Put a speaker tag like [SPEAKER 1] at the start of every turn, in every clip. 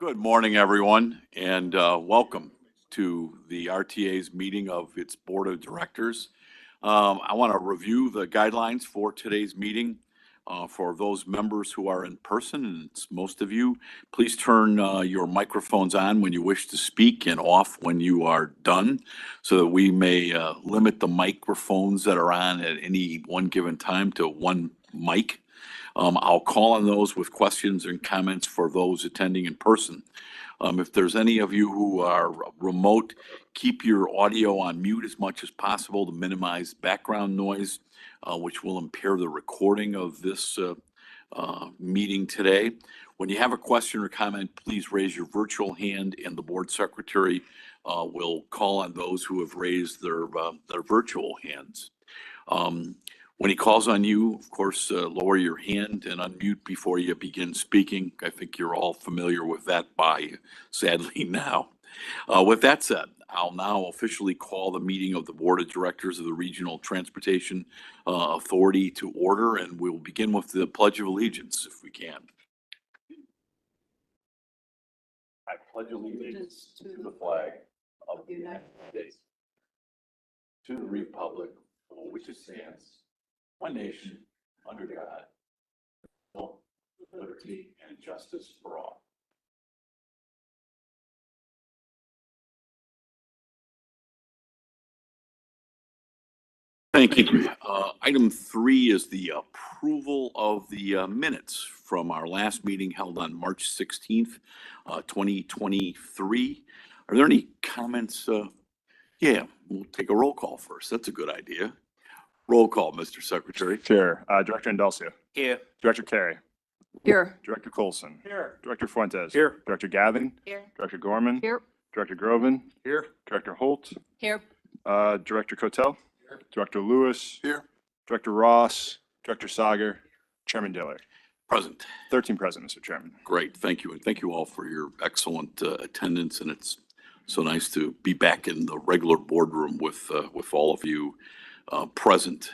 [SPEAKER 1] Good morning, everyone, and welcome to the RTA's meeting of its Board of Directors. I want to review the guidelines for today's meeting. For those members who are in person, and it's most of you, please turn your microphones on when you wish to speak and off when you are done, so that we may limit the microphones that are on at any one given time to one mic. I'll call on those with questions and comments for those attending in person. If there's any of you who are remote, keep your audio on mute as much as possible to minimize background noise, which will impair the recording of this meeting today. When you have a question or comment, please raise your virtual hand and the board secretary will call on those who have raised their virtual hands. When he calls on you, of course, lower your hand and unmute before you begin speaking. I think you're all familiar with that sadly now. With that said, I'll now officially call the meeting of the Board of Directors of the Regional Transportation Authority to order, and we'll begin with the Pledge of Allegiance, if we can. I pledge allegiance to the flag of the United States, to the republic for which it stands, one nation, under God, liberty and justice for all. Thank you. Item 3 is the approval of the minutes from our last meeting held on March 16th, 2023. Are there any comments? Yeah, we'll take a roll call first. That's a good idea. Roll call, Mr. Secretary.
[SPEAKER 2] Sure. Director Indulcio.
[SPEAKER 3] Here.
[SPEAKER 2] Director Carey.
[SPEAKER 4] Here.
[SPEAKER 2] Director Colson.
[SPEAKER 3] Here.
[SPEAKER 2] Director Fuentes.
[SPEAKER 3] Here.
[SPEAKER 2] Director Gavin.
[SPEAKER 4] Here.
[SPEAKER 2] Director Gorman.
[SPEAKER 4] Here.
[SPEAKER 2] Director Groven.
[SPEAKER 3] Here.
[SPEAKER 2] Director Holt.
[SPEAKER 4] Here.
[SPEAKER 2] Director Cotel. Here. Director Lewis.
[SPEAKER 3] Here.
[SPEAKER 2] Director Ross. Director Sager. Chairman Diller.
[SPEAKER 1] Present.
[SPEAKER 2] 13 present, Mr. Chairman.
[SPEAKER 1] Great, thank you. And thank you all for your excellent attendance. And it's so nice to be back in the regular boardroom with all of you present.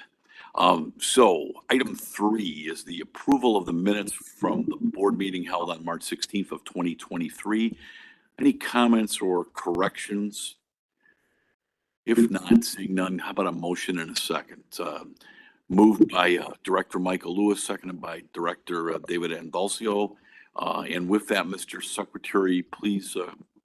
[SPEAKER 1] So item 3 is the approval of the minutes from the board meeting held on March 16th of 2023. Any comments or corrections? If not, seeing none, how about a motion in a second? Moved by Director Michael Lewis, seconded by Director David Indulcio. And with that, Mr. Secretary, please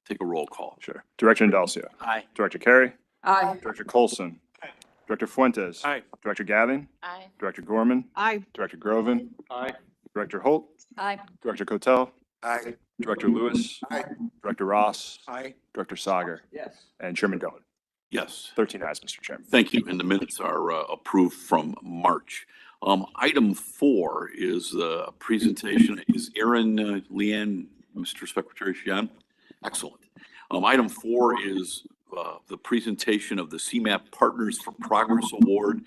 [SPEAKER 1] take a roll call.
[SPEAKER 2] Sure. Director Indulcio.
[SPEAKER 3] Aye.
[SPEAKER 2] Director Carey.
[SPEAKER 4] Aye.
[SPEAKER 2] Director Colson.
[SPEAKER 3] Aye.
[SPEAKER 2] Director Fuentes.
[SPEAKER 3] Aye.
[SPEAKER 2] Director Gavin.
[SPEAKER 4] Aye.
[SPEAKER 2] Director Gorman.
[SPEAKER 4] Aye.
[SPEAKER 2] Director Groven.
[SPEAKER 3] Aye.
[SPEAKER 2] Director Holt.
[SPEAKER 4] Aye.
[SPEAKER 2] Director Cotel.
[SPEAKER 3] Aye.
[SPEAKER 2] Director Lewis.
[SPEAKER 3] Aye.
[SPEAKER 2] Director Ross.
[SPEAKER 3] Aye.
[SPEAKER 2] Director Sager.
[SPEAKER 3] Yes.
[SPEAKER 2] And Chairman Diller.
[SPEAKER 1] Yes.
[SPEAKER 2] 13 ayes, Mr. Chairman.
[SPEAKER 1] Thank you. And the minutes are approved from March. Item 4 is the presentation. Is Erin Leanne, Mr. Secretary, is she on? Excellent. Item 4 is the presentation of the CMAP Partners for Progress Award.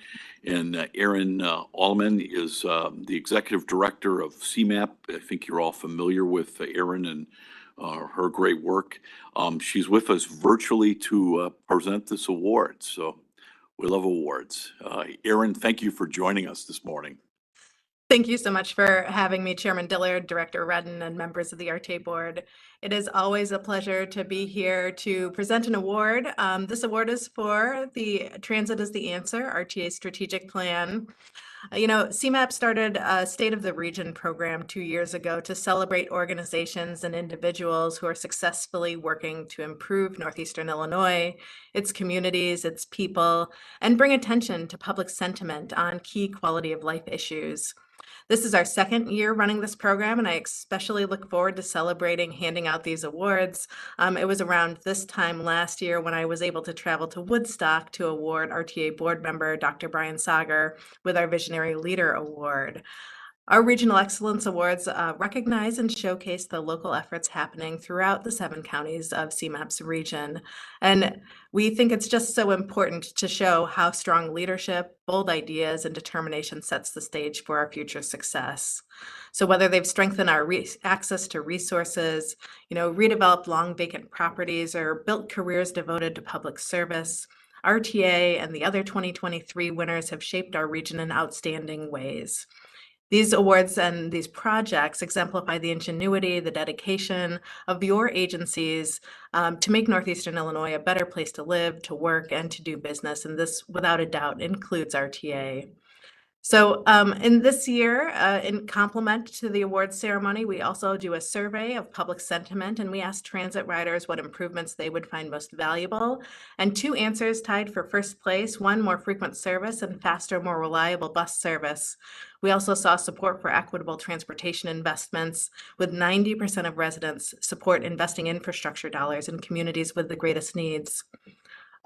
[SPEAKER 1] And Erin Allman is the Executive Director of CMAP. I think you're all familiar with Erin and her great work. She's with us virtually to present this award. So we love awards. Erin, thank you for joining us this morning.
[SPEAKER 5] Thank you so much for having me, Chairman Dillard, Director Redden, and members of the RTA Board. It is always a pleasure to be here to present an award. This award is for the Transit is the Answer, RTA Strategic Plan. CMAP started a State of the Region program 2 years ago to celebrate organizations and individuals who are successfully working to improve Northeastern Illinois, its communities, its people, and bring attention to public sentiment on key quality of life issues. This is our 2nd year running this program, and I especially look forward to celebrating handing out these awards. It was around this time last year when I was able to travel to Woodstock to award RTA board member Dr. Brian Sager with our Visionary Leader Award. Our Regional Excellence Awards recognize and showcase the local efforts happening throughout the 7 counties of CMAP's region. And we think it's just so important to show how strong leadership, bold ideas, and determination sets the stage for our future success. So whether they've strengthened our access to resources, redeveloped long vacant properties, or built careers devoted to public service, RTA and the other 2023 winners have shaped our region in outstanding ways. These awards and these projects exemplify the ingenuity, the dedication of your agencies to make Northeastern Illinois a better place to live, to work, and to do business. And this, without a doubt, includes RTA. So in this year, in complement to the awards ceremony, we also do a survey of public sentiment, and we ask transit riders what improvements they would find most valuable. And 2 answers tied for first place: one, more frequent service, and faster, more reliable bus service. We also saw support for equitable transportation investments, with 90% of residents support investing infrastructure dollars in communities with the greatest needs.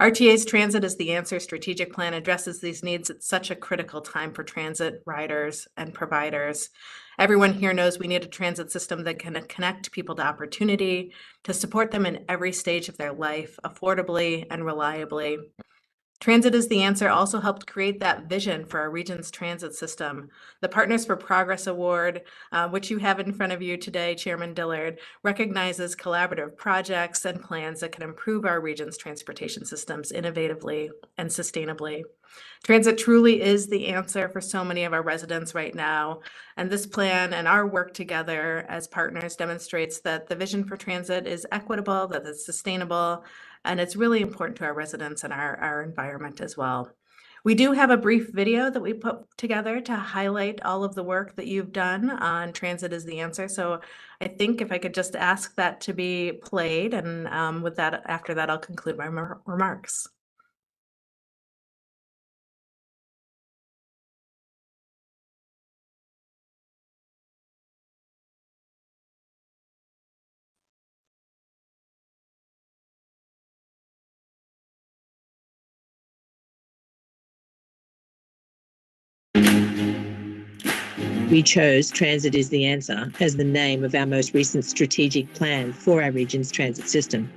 [SPEAKER 5] RTA's Transit is the Answer strategic plan addresses these needs at such a critical time for transit riders and providers. Everyone here knows we need a transit system that can connect people to opportunity, to support them in every stage of their life, affordably and reliably. Transit is the Answer also helped create that vision for our region's transit system. The Partners for Progress Award, which you have in front of you today, Chairman Dillard, recognizes collaborative projects and plans that can improve our region's transportation systems innovatively and sustainably. Transit truly is the answer for so many of our residents right now. And this plan and our work together as partners demonstrates that the vision for transit is equitable, that it's sustainable, and it's really important to our residents and our environment as well. We do have a brief video that we put together to highlight all of the work that you've done on Transit is the Answer. So I think if I could just ask that to be played, and with that, after that, I'll conclude my remarks.
[SPEAKER 3] We chose Transit is the Answer as the name of our most recent strategic plan for our region's transit system.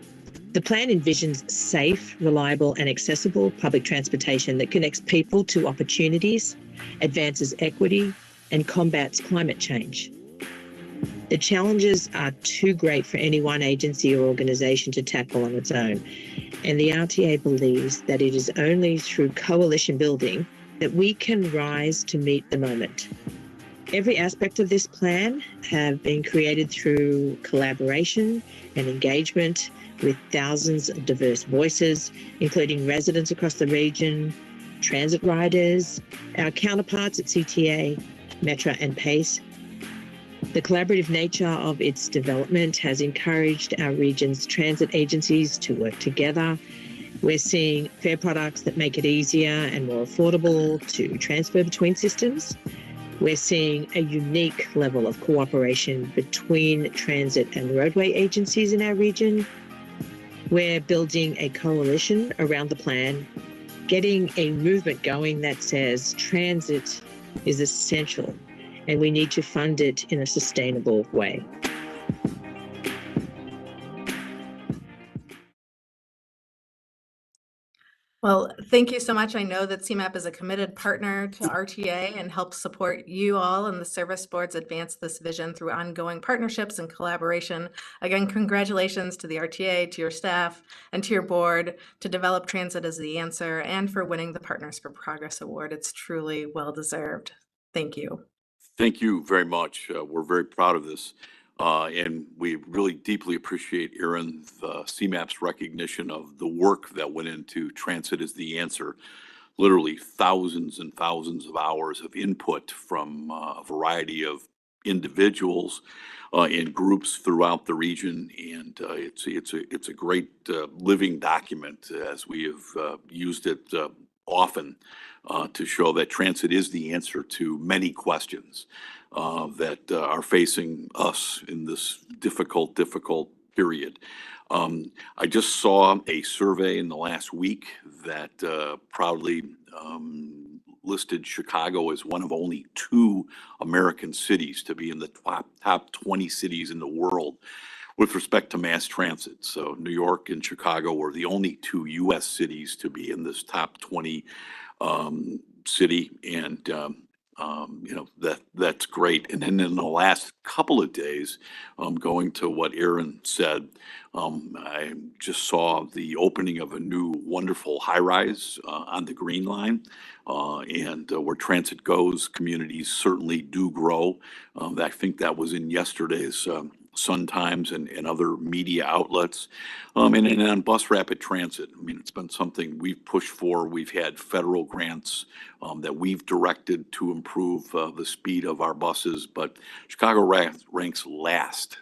[SPEAKER 3] The plan envisions safe, reliable, and accessible public transportation that connects people to opportunities, advances equity, and combats climate change. The challenges are too great for any one agency or organization to tackle on its own, and the RTA believes that it is only through coalition building that we can rise to meet the moment. Every aspect of this plan have been created through collaboration and engagement with thousands of diverse voices, including residents across the region, transit riders, our counterparts at CTA, Metra and PACE. The collaborative nature of its development has encouraged our region's transit agencies to work together. We're seeing fare products that make it easier and more affordable to transfer between systems. We're seeing a unique level of cooperation between transit and roadway agencies in our region. We're building a coalition around the plan, getting a movement going that says transit is essential and we need to fund it in a sustainable way.
[SPEAKER 5] Well, thank you so much. I know that CMAP is a committed partner to RTA and helps support you all and the service boards advance this vision through ongoing partnerships and collaboration. Again, congratulations to the RTA, to your staff, and to your board to develop Transit as the Answer and for winning the Partners for Progress Award. It's truly well-deserved. Thank you.
[SPEAKER 1] Thank you very much. We're very proud of this. And we really deeply appreciate, Aaron, the CMAP's recognition of the work that went into Transit is the Answer. Literally thousands and thousands of hours of input from a variety of individuals and groups throughout the region. And it's a great living document as we have used it often to show that transit is the answer to many questions that are facing us in this difficult period. I just saw a survey in the last week that proudly listed Chicago as one of only 2 American cities to be in the top 20 cities in the world with respect to mass transit. So New York and Chicago were the only 2 U.S. cities to be in this top 20 city. And That's great. And then in the last couple of days, going to what Aaron said, I just saw the opening of a new wonderful high-rise on the Green Line. And where transit goes, communities certainly do grow. I think that was in yesterday's Sun Times and other media outlets. And on bus rapid transit, I mean, it's been something we've pushed for. We've had federal grants that we've directed to improve the speed of our buses, but Chicago ranks last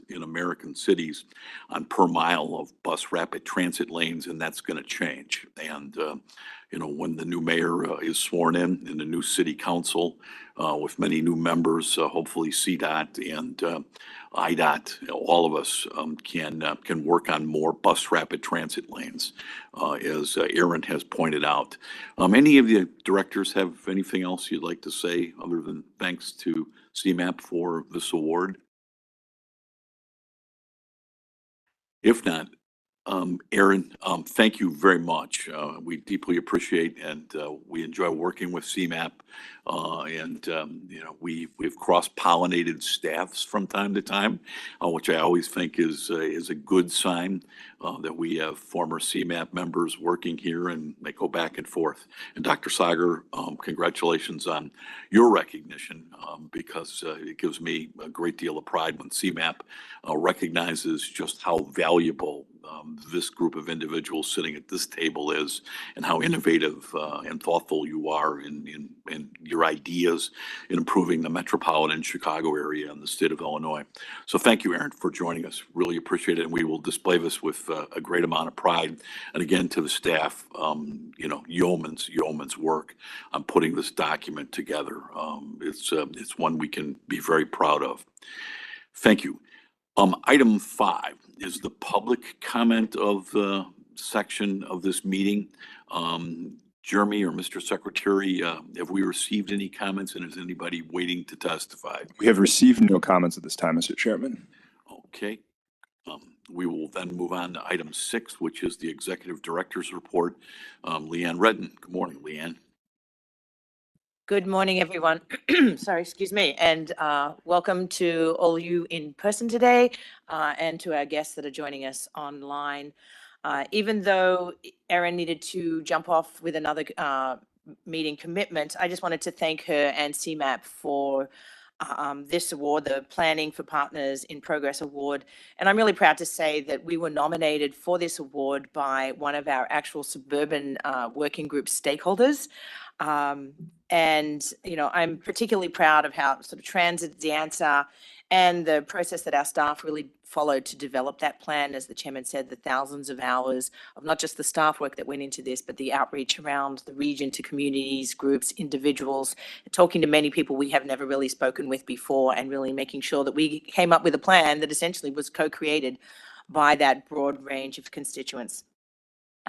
[SPEAKER 1] in American cities on per mile of bus rapid transit lanes, and that's going to change. And when the new mayor is sworn in the new city council with many new members, hopefully CDOT and IDOT, all of us can work on more bus rapid transit lanes, as Aaron has pointed out. Any of the directors have anything else you'd like to say other than thanks to CMAP for this award? If not, Aaron, thank you very much. We deeply appreciate and we enjoy working with CMAP. We've cross-pollinated staffs from time to time, which I always think is a good sign that we have former CMAP members working here and they go back and forth. And Dr. Sagar, congratulations on your recognition because it gives me a great deal of pride when CMAP recognizes just how valuable this group of individuals sitting at this table is, and how innovative and thoughtful you are in your ideas in improving the metropolitan Chicago area and the state of Illinois. So thank you, Aaron, for joining us. Really appreciate it. And we will display this with a great amount of pride. And again, to the staff, yeoman's work on putting this document together. It's one we can be very proud of. Thank you. Item 5 is the public comment of the section of this meeting. Jeremy or Mr. Secretary, have we received any comments, and is anybody waiting to testify?
[SPEAKER 2] We have received no comments at this time, Mr. Chairman.
[SPEAKER 1] Okay. We will then move on to item 6, which is the Executive Director's Report. Leanne Redden. Good morning, Leanne.
[SPEAKER 4] Good morning, everyone. Sorry, excuse me. And welcome to all of you in person today and to our guests that are joining us online. Even though Erin needed to jump off with another meeting commitment, I just wanted to thank her and CMAP for this award, the Planning for Partners in Progress Award. And I'm really proud to say that we were nominated for this award by one of our actual suburban working group stakeholders. I'm particularly proud of how sort of transit the answer and the process that our staff really followed to develop that plan. As the chairman said, the thousands of hours of not just the staff work that went into this, but the outreach around the region to communities, groups, individuals, talking to many people we have never really spoken with before, and really making sure that we came up with a plan that essentially was co-created by that broad range of constituents.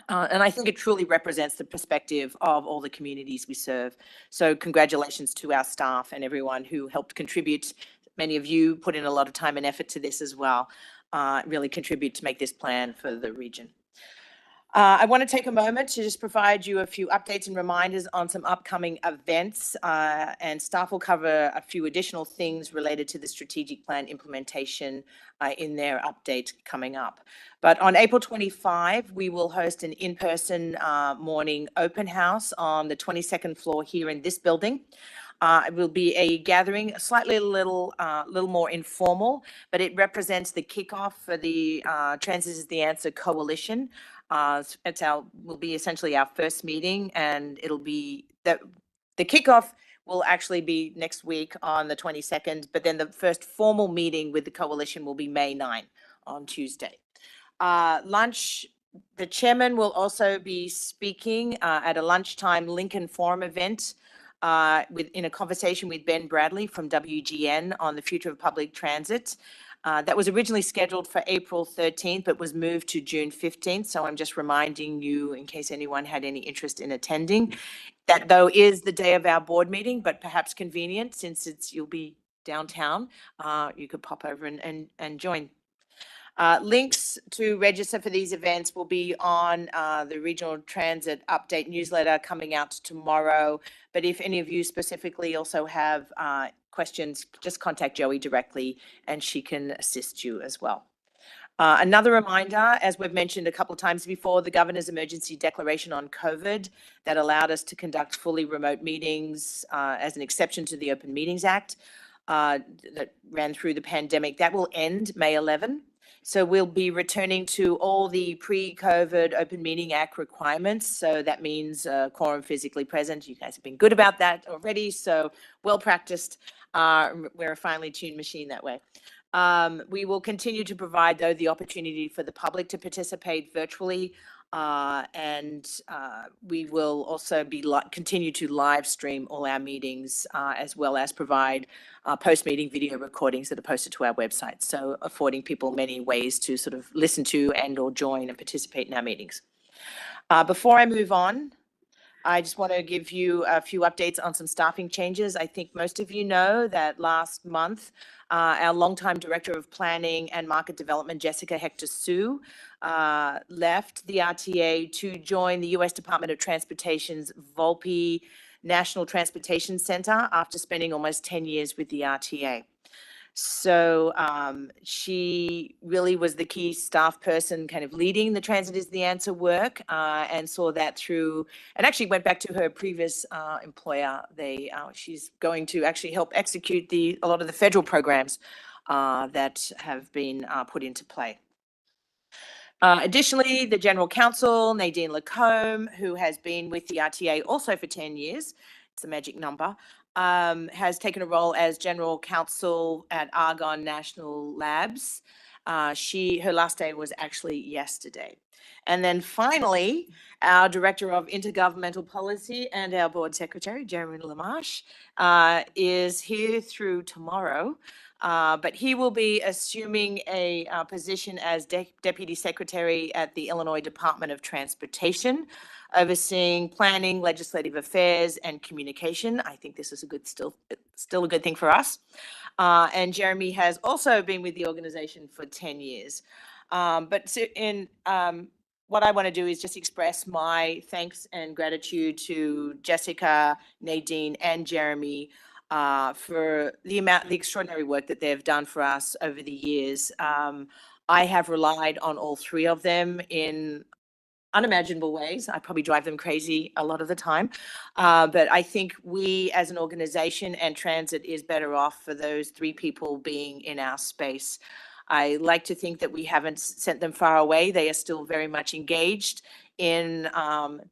[SPEAKER 4] And I think it truly represents the perspective of all the communities we serve. So congratulations to our staff and everyone who helped contribute. Many of you put in a lot of time and effort to this as well, really contribute to make this plan for the region. I want to take a moment to just provide you a few updates and reminders on some upcoming events, and staff will cover a few additional things related to the strategic plan implementation in their update coming up. But on April 25, we will host an in-person morning open house on the 22nd floor here in this building. It will be a gathering, slightly a little more informal, but it represents the kickoff for the Transit is the Answer Coalition. Will be essentially our first meeting, and it'll be the kickoff will actually be next week on the 22nd, but then the first formal meeting with the coalition will be May 9 on Tuesday. Lunch, the chairman will also be speaking at a lunchtime Lincoln Forum event in a conversation with Ben Bradley from WGN on the future of public transit. That was originally scheduled for April 13th, but was moved to June 15th. So I'm just reminding you, in case anyone had any interest in attending, that though is the day of our board meeting, but perhaps convenient since you'll be downtown, you could pop over and join. Links to register for these events will be on the Regional Transit Update newsletter coming out tomorrow. But if any of you specifically also have questions, just contact Joey directly and she can assist you as well. Another reminder, as we've mentioned a couple of times before, the Governor's Emergency Declaration on COVID that allowed us to conduct fully remote meetings as an exception to the Open Meetings Act that ran through the pandemic, that will end May 11. So we'll be returning to all the pre-COVID Open Meeting Act requirements. So that means quorum physically present. You guys have been good about that already. So well practiced. We're a finely tuned machine that way. We will continue to provide, though, the opportunity for the public to participate virtually. And we will also be continue to live stream all our meetings as well as provide post-meeting video recordings that are posted to our website. So affording people many ways to sort of listen to and or join and participate in our meetings. Before I move on, I just want to give you a few updates on some staffing changes. I think most of you know that last month, our longtime Director of Planning and Market Development, Jessica Hector-Sue, left the RTA to join the U.S. Department of Transportation's Volpe National Transportation Center after spending almost 10 years with the RTA. So she really was the key staff person kind of leading the Transit is the Answer work and saw that through, and actually went back to her previous employer. She's going to actually help execute a lot of the federal programs that have been put into play. Additionally, the General Counsel, Nadine Lacombe, who has been with the RTA also for 10 years, it's a magic number, has taken a role as General Counsel at Argonne National Labs. Her last day was actually yesterday. And then finally, our Director of Intergovernmental Policy and our Board Secretary, Jeremy Lamarche, is here through tomorrow. But he will be assuming a position as Deputy Secretary at the Illinois Department of Transportation, overseeing planning, legislative affairs, and communication. I think this is still a good thing for us. And Jeremy has also been with the organization for 10 years. What I want to do is just express my thanks and gratitude to Jessica, Nadine, and Jeremy for the extraordinary work that they've done for us over the years. I have relied on all three of them in unimaginable ways. I probably drive them crazy a lot of the time. But I think we as an organization and transit is better off for those three people being in our space. I like to think that we haven't sent them far away. They are still very much engaged in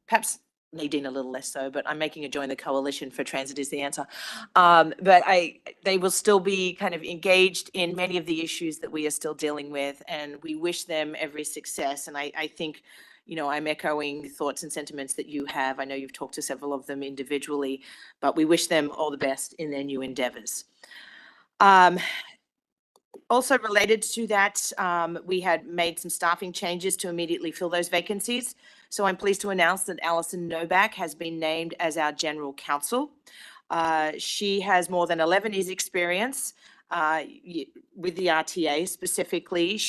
[SPEAKER 4] perhaps Nadine a little less so, but I'm making a join the coalition for Transit is the Answer. But they will still be kind of engaged in many of the issues that we are still dealing with, and we wish them every success. And I think, you know, I'm echoing thoughts and sentiments that you have. I know you've talked to several of them individually, but we wish them all the best in their new endeavors. Also related to that, we had made some staffing changes to immediately fill those vacancies. So I'm pleased to announce that Alison Novak has been named as our General Counsel. She has more than 11 years experience with the RTA specifically.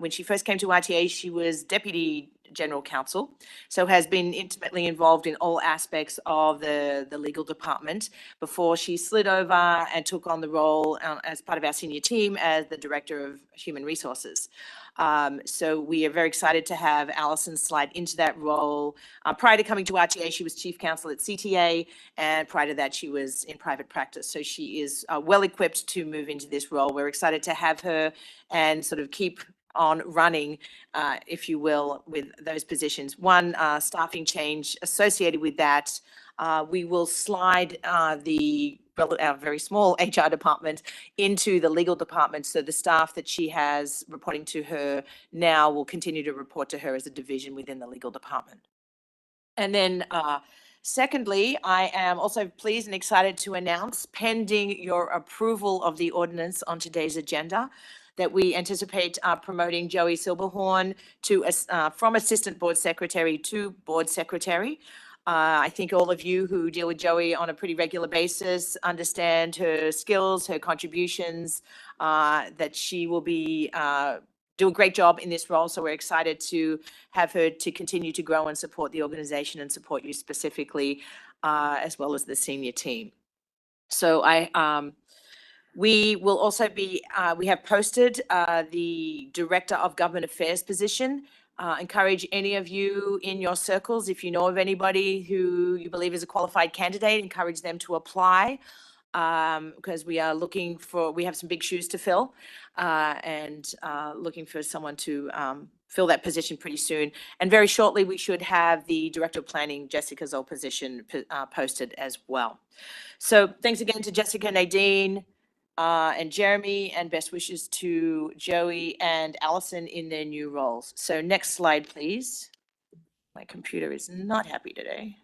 [SPEAKER 4] When she first came to RTA, she was Deputy General Counsel, so has been intimately involved in all aspects of the legal department before she slid over and took on the role as part of our senior team as the Director of Human Resources. So we are very excited to have Alison slide into that role. Prior to coming to RTA, she was Chief Counsel at CTA, and prior to that, she was in private practice. So she is well equipped to move into this role. We're excited to have her and sort of keep on running, if you will, with those positions. One staffing change associated with that, we will slide our very small HR department into the legal department. So the staff that she has reporting to her now will continue to report to her as a division within the legal department. And then secondly, I am also pleased and excited to announce, pending your approval of the ordinance on today's agenda, that we anticipate promoting Joey Silberhorn from Assistant Board Secretary to Board Secretary. I think all of you who deal with Joey on a pretty regular basis understand her skills, her contributions, that she will be do a great job in this role. So we're excited to have her to continue to grow and support the organization and support you specifically, as well as the senior team. So we will also be, we have posted the Director of Government Affairs position. Encourage any of you in your circles, if you know of anybody who you believe is a qualified candidate, encourage them to apply, because we are looking for, we have some big shoes to fill, and looking for someone to fill that position pretty soon. And very shortly, we should have the Director of Planning, Jessica Zoll position posted as well. So thanks again to Jessica, Nadine, and Jeremy, and best wishes to Joey and Allison in their new roles. So next slide, please. My computer is not happy today.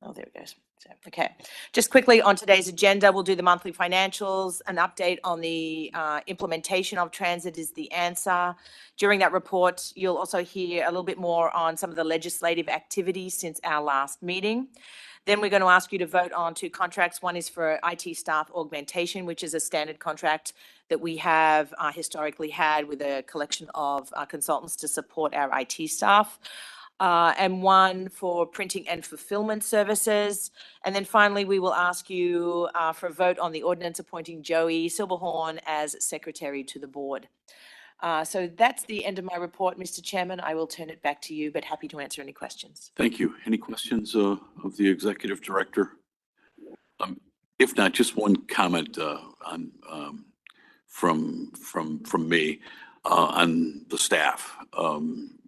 [SPEAKER 4] Oh, there it goes. So, okay, just quickly on today's agenda, we'll do the monthly financials, an update on the implementation of Transit is the Answer. During that report, you'll also hear a little bit more on some of the legislative activities since our last meeting. Then we're going to ask you to vote on 2 contracts. One is for IT staff augmentation, which is a standard contract that we have historically had with a collection of consultants to support our IT staff. And one for printing and fulfillment services. And then finally, we will ask you for a vote on the ordinance appointing Joey Silberhorn as secretary to the board. So that's the end of my report, Mr. Chairman. I will turn it back to you, but happy to answer any questions.
[SPEAKER 1] Thank you. Any questions of the executive director? If not, just one comment on from me on the staff.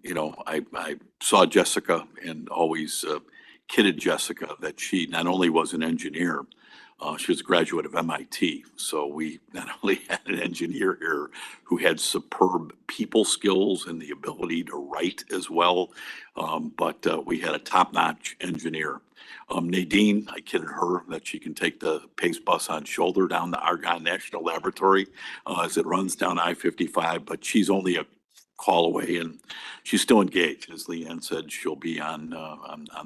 [SPEAKER 1] You know, I saw Jessica and always kidded Jessica that she not only was an engineer, she was a graduate of MIT. So we not only had an engineer here who had superb people skills and the ability to write as well, but we had a top-notch engineer. Nadine, I kidded her that she can take the Pace bus on shoulder down the Argonne National Laboratory as it runs down I-55, but she's only a call away, and she's still engaged. As Leanne said, she'll be on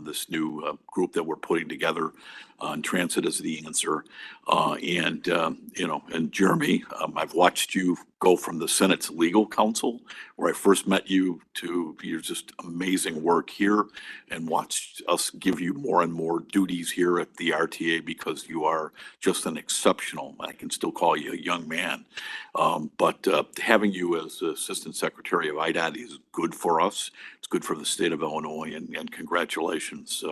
[SPEAKER 1] this new group that we're putting together on Transit as the Answer. And you know, and Jeremy, I've watched you go from the Senate's legal counsel, where I first met you, to your just amazing work here, and watched us give you more and more duties here at the RTA, because you are just an exceptional, I can still call you a young man. But having you as Assistant Secretary of IDOT is good for us. It's good for the state of Illinois, and congratulations.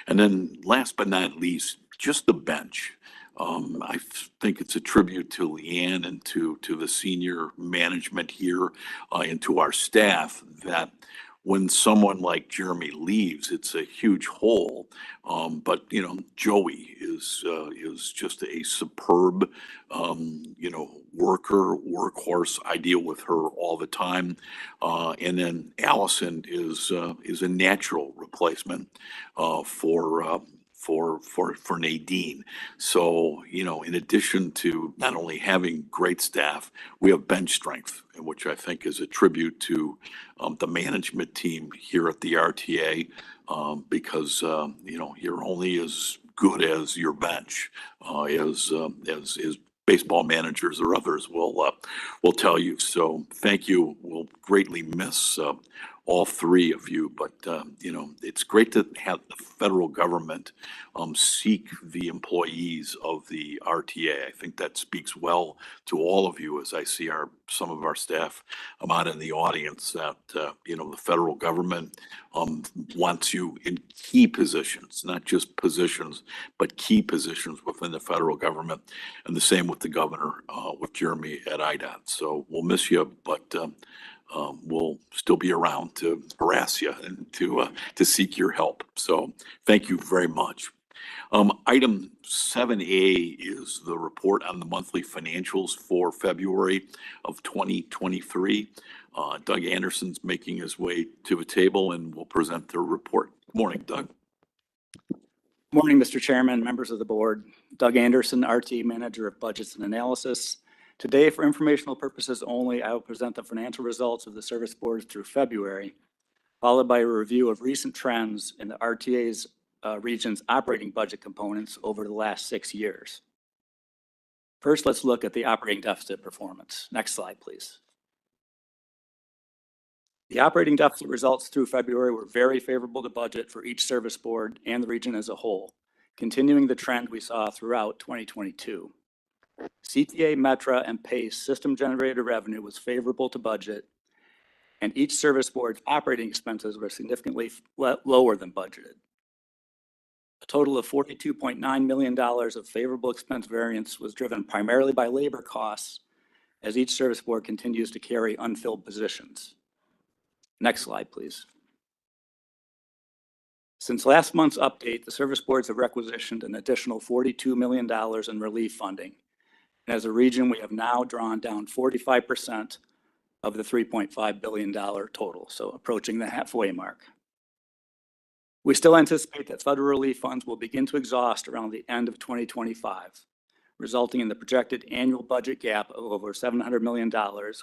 [SPEAKER 1] And then last but not least, just the bench. I think it's a tribute to Leanne and to the senior management here and to our staff that when someone like Jeremy leaves, it's a huge hole. But you know, Joey is just a superb, you know, workhorse. I deal with her all the time. And then Allison is a natural replacement for Nadine. So, you know, in addition to not only having great staff, we have bench strength, which I think is a tribute to the management team here at the RTA, because, you know, you're only as good as your bench, as baseball managers or others will tell you. So thank you. We'll greatly miss all 3 of you, but you know, it's great to have the federal government seek the employees of the RTA. I think that speaks well to all of you, as I see some of our staff out in the audience, that you know, the federal government wants you in key positions, not just positions, but key positions within the federal government, and the same with the governor, with Jeremy at IDOT. So we'll miss you, but we'll still be around to harass you and to seek your help. So thank you very much. Item 7A is the report on the monthly financials for February of 2023. Doug Anderson's making his way to a table and will present the report. Good morning, Doug.
[SPEAKER 6] Morning, Mr. Chairman, members of the board. Doug Anderson, RT Manager of Budgets and Analysis. Today, for informational purposes only, I will present the financial results of the service board through February, followed by a review of recent trends in the RTA's region's operating budget components over the last 6 years. First, let's look at the operating deficit performance. Next slide, please. The operating deficit results through February were very favorable to budget for each service board and the region as a whole, continuing the trend we saw throughout 2022. CTA, Metra, and PACE system-generated revenue was favorable to budget, and each service board's operating expenses were significantly lower than budgeted. A total of $42.9 million of favorable expense variance was driven primarily by labor costs, as each service board continues to carry unfilled positions. Next slide, please. Since last month's update, the service boards have requisitioned an additional $42 million in relief funding. And as a region, we have now drawn down 45% of the $3.5 billion total, so approaching the halfway mark. We still anticipate that federal relief funds will begin to exhaust around the end of 2025, resulting in the projected annual budget gap of over $700 million,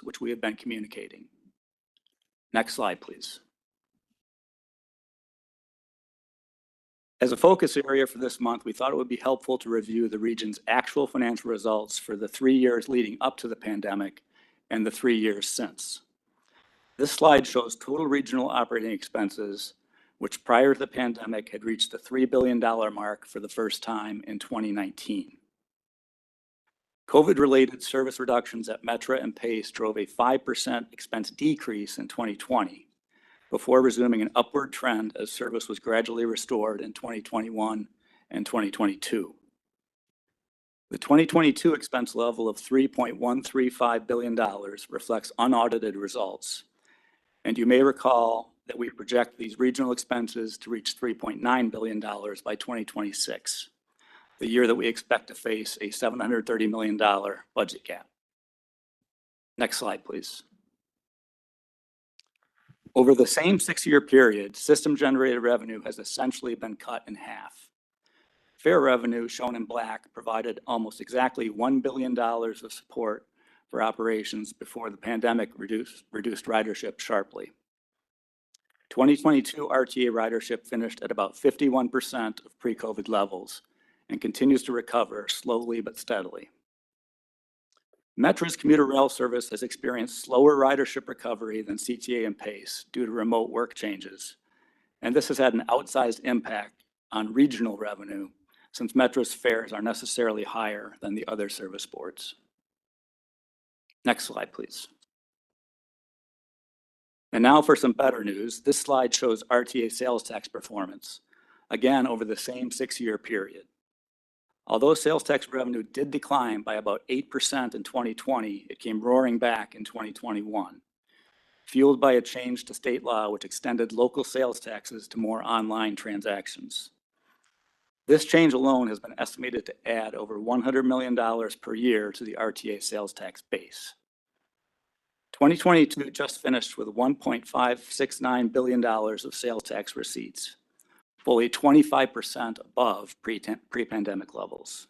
[SPEAKER 6] which we have been communicating. Next slide, please. As a focus area for this month, we thought it would be helpful to review the region's actual financial results for the 3 years leading up to the pandemic and the 3 years since. This slide shows total regional operating expenses, which prior to the pandemic had reached the $3 billion mark for the first time in 2019. COVID-related service reductions at Metra and PACE drove a 5% expense decrease in 2020, before resuming an upward trend as service was gradually restored in 2021 and 2022. The 2022 expense level of $3.135 billion reflects unaudited results, and you may recall that we project these regional expenses to reach $3.9 billion by 2026. The year that we expect to face a $730 million budget gap. Next slide, please. Over the same 6-year period, system-generated revenue has essentially been cut in half. Fare revenue, shown in black, provided almost exactly $1 billion of support for operations before the pandemic reduced ridership sharply. 2022 RTA ridership finished at about 51% of pre-COVID levels, and continues to recover slowly but steadily. Metra's commuter rail service has experienced slower ridership recovery than CTA and PACE due to remote work changes, and this has had an outsized impact on regional revenue since Metra's fares are necessarily higher than the other service boards. Next slide, please. And now for some better news. This slide shows RTA sales tax performance, again over the same 6-year period. Although sales tax revenue did decline by about 8% in 2020, it came roaring back in 2021, fueled by a change to state law which extended local sales taxes to more online transactions. This change alone has been estimated to add over $100 million per year to the RTA sales tax base. 2022 just finished with $1.569 billion of sales tax receipts, fully 25% above pre-pandemic levels.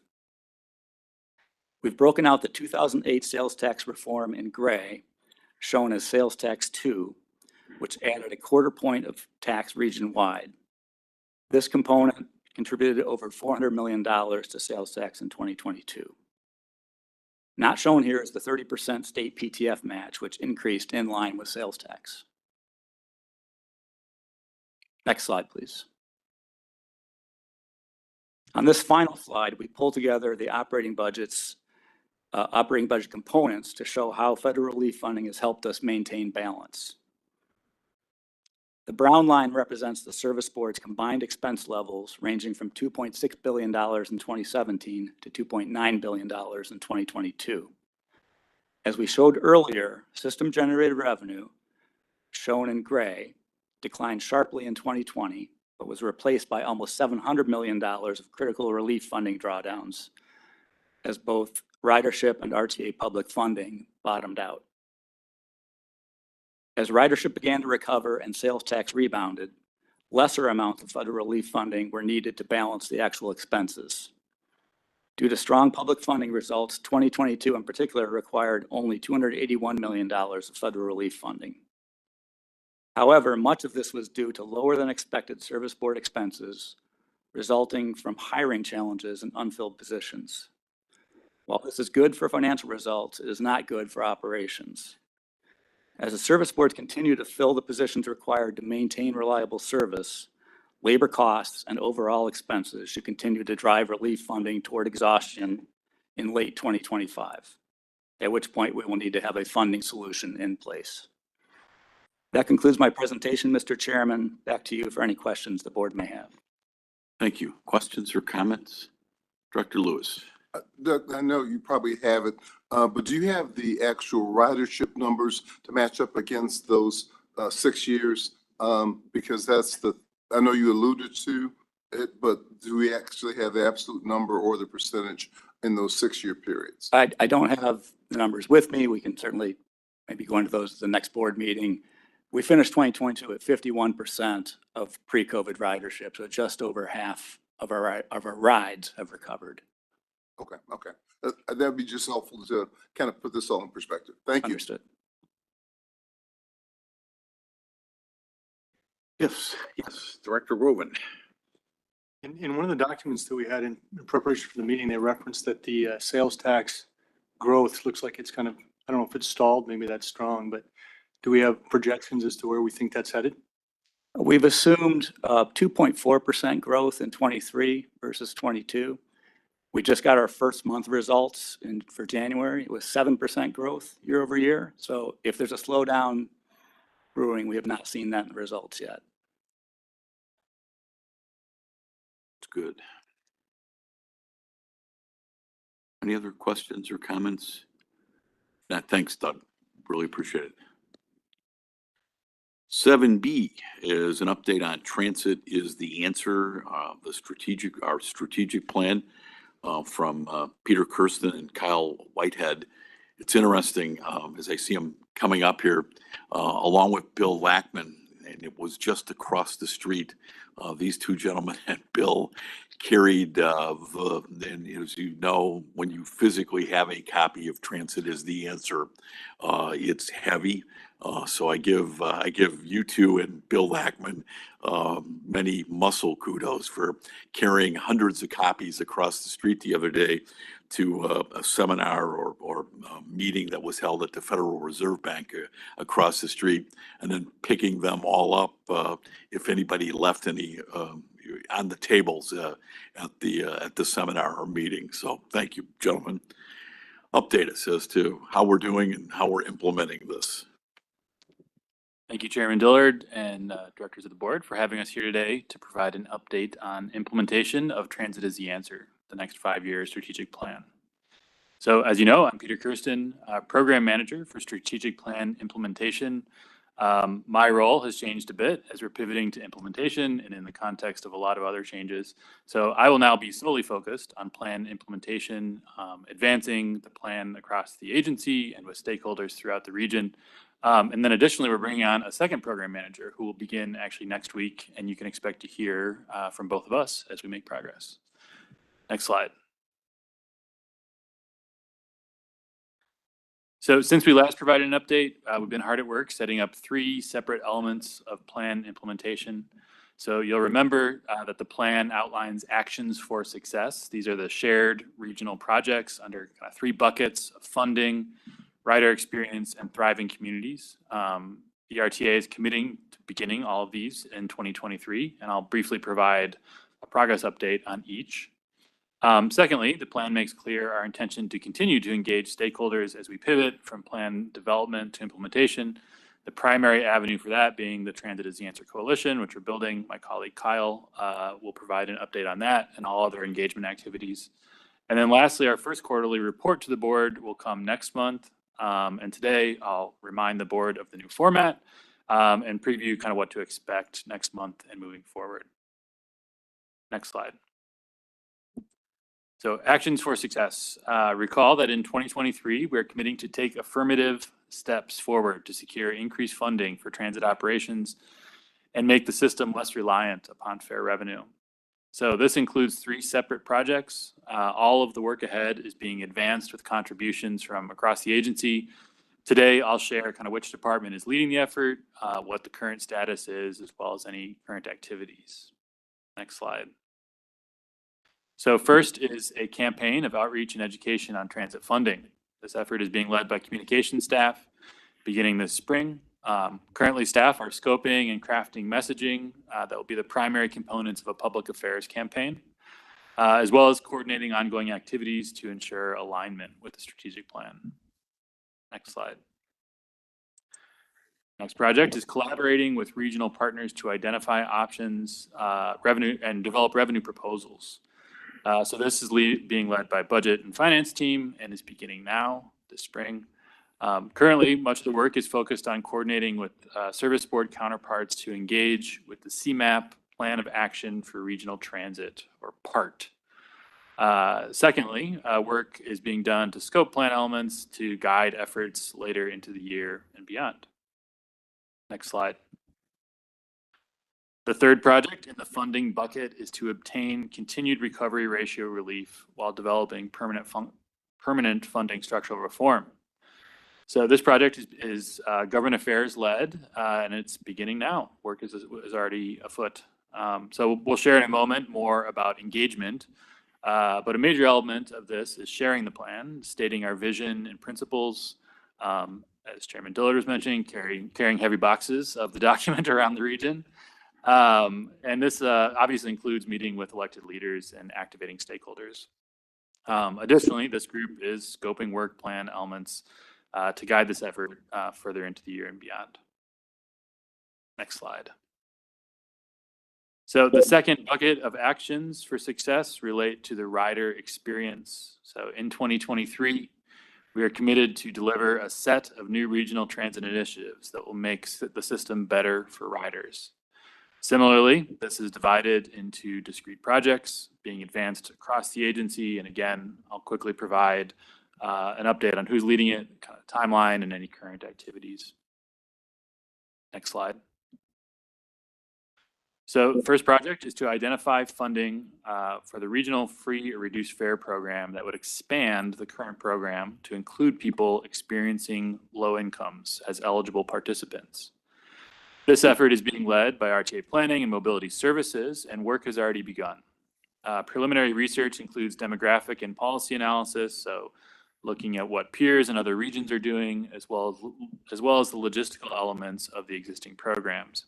[SPEAKER 6] We've broken out the 2008 sales tax reform in gray, shown as sales tax 2, which added a 1/4 point of tax region-wide. This component contributed over $400 million to sales tax in 2022. Not shown here is the 30% state PTF match, which increased in line with sales tax. Next slide, please. On this final slide, we pull together the operating budget components to show how federal relief funding has helped us maintain balance. The brown line represents the service board's combined expense levels ranging from $2.6 billion in 2017 to $2.9 billion in 2022. As we showed earlier, system-generated revenue, shown in gray, declined sharply in 2020, but was replaced by almost $700 million of critical relief funding drawdowns, as both ridership and RTA public funding bottomed out. As ridership began to recover and sales tax rebounded, lesser amounts of federal relief funding were needed to balance the actual expenses. Due to strong public funding results, 2022 in particular required only $281 million of federal relief funding. However, much of this was due to lower than expected service board expenses, resulting from hiring challenges and unfilled positions. While this is good for financial results, it is not good for operations. As the service boards continue to fill the positions required to maintain reliable service, labor costs and overall expenses should continue to drive relief funding toward exhaustion in late 2025, at which point we will need to have a funding solution in place. That concludes my presentation, Mr. Chairman. Back to you for any questions the board may have.
[SPEAKER 1] Thank you. Questions or comments? Director Lewis.
[SPEAKER 7] Doug, I know you probably have it, but do you have the actual ridership numbers to match up against those 6 years? Because that's I know you alluded to it, but do we actually have the absolute number or the percentage in those 6-year periods?
[SPEAKER 6] I don't have the numbers with me. We can certainly maybe go into those at the next board meeting. We finished 2022 at 51% of pre-COVID ridership, so just over half of our rides have recovered.
[SPEAKER 7] Okay. That'd be just helpful to kind of put this all in perspective. Thank you.
[SPEAKER 6] Understood.
[SPEAKER 1] Yes, Director Rubin.
[SPEAKER 8] In one of the documents that we had in preparation for the meeting, they referenced that the sales tax growth looks like it's kind of, I don't know if it's stalled, maybe that's strong, but do we have projections as to where we think that's headed?
[SPEAKER 6] We've assumed 2.4% growth in 23 versus 22. We just got our first month results for January. It was 7% growth year over year. So if there's a slowdown brewing, we have not seen that in the results yet.
[SPEAKER 1] It's good. Any other questions or comments? Thanks, Doug. Really appreciate it. 7B is an update on Transit is the Answer, our strategic plan from Peter Kirsten and Kyle Whitehead. It's interesting as I see them coming up here, along with Bill Lackman, and it was just across the street. These two gentlemen and Bill carried and as you know, when you physically have a copy of Transit is the Answer, it's heavy. So I give you two and Bill Lackman many muscle kudos for carrying hundreds of copies across the street the other day to a seminar or meeting that was held at the Federal Reserve Bank across the street, and then picking them all up if anybody left any on the tables at the seminar or meeting. So thank you, gentlemen. Update us as to how we're doing and how we're implementing this.
[SPEAKER 9] Thank you, Chairman Dillard and directors of the board for having us here today to provide an update on implementation of Transit is the Answer, the next 5-year strategic plan. So as you know, I'm Peter Kirsten, program manager for strategic plan implementation. My role has changed a bit as we're pivoting to implementation and in the context of a lot of other changes. So I will now be solely focused on plan implementation, advancing the plan across the agency and with stakeholders throughout the region. And then additionally, we're bringing on a second program manager who will begin actually next week, and you can expect to hear from both of us as we make progress. Next slide. So since we last provided an update, we've been hard at work setting up 3 separate elements of plan implementation. So you'll remember that the plan outlines actions for success. These are the shared regional projects under 3 buckets of funding, rider experience, and thriving communities. The RTA is committing to beginning all of these in 2023, and I'll briefly provide a progress update on each. Secondly, the plan makes clear our intention to continue to engage stakeholders as we pivot from plan development to implementation. The primary avenue for that being the Transit is the Answer Coalition, which we're building. My colleague Kyle will provide an update on that and all other engagement activities. And then lastly, our first quarterly report to the board will come next month. And today I'll remind the board of the new format and preview kind of what to expect next month and moving forward. Next slide. So actions for success. Recall that in 2023, we're committing to take affirmative steps forward to secure increased funding for transit operations and make the system less reliant upon fare revenue. So this includes 3 separate projects. All of the work ahead is being advanced with contributions from across the agency. Today, I'll share kind of which department is leading the effort, what the current status is, as well as any current activities. Next slide. So first is a campaign of outreach and education on transit funding. This effort is being led by communication staff, beginning this spring. Currently, staff are scoping and crafting messaging that will be the primary components of a public affairs campaign, as well as coordinating ongoing activities to ensure alignment with the strategic plan. Next slide. Next project is collaborating with regional partners to identify options, revenue, and develop revenue proposals. So this is being led by budget and finance team and is beginning now this spring. Currently, much of the work is focused on coordinating with service board counterparts to engage with the CMAP Plan of Action for Regional Transit, or PART. Secondly, work is being done to scope plan elements to guide efforts later into the year and beyond. Next slide. The third project in the funding bucket is to obtain continued recovery ratio relief while developing permanent funding structural reform. So this project is government affairs led, and it's beginning now. Work is already afoot. So we'll share in a moment more about engagement, but a major element of this is sharing the plan, stating our vision and principles. As Chairman Dillard was mentioning, carrying heavy boxes of the document around the region. And this obviously includes meeting with elected leaders and activating stakeholders. Additionally, this group is scoping work plan elements to guide this effort further into the year and beyond. Next slide. So the second bucket of actions for success relate to the rider experience. So in 2023, we are committed to deliver a set of new regional transit initiatives that will make the system better for riders. Similarly, this is divided into discrete projects being advanced across the agency. And again, I'll quickly provide an update on who's leading it, kind of timeline, and any current activities. Next slide. So the first project is to identify funding for the regional free or reduced fare program that would expand the current program to include people experiencing low incomes as eligible participants. This effort is being led by RTA Planning and Mobility Services, and work has already begun. Preliminary research includes demographic and policy analysis, so looking at what peers in other regions are doing, as well as the logistical elements of the existing programs.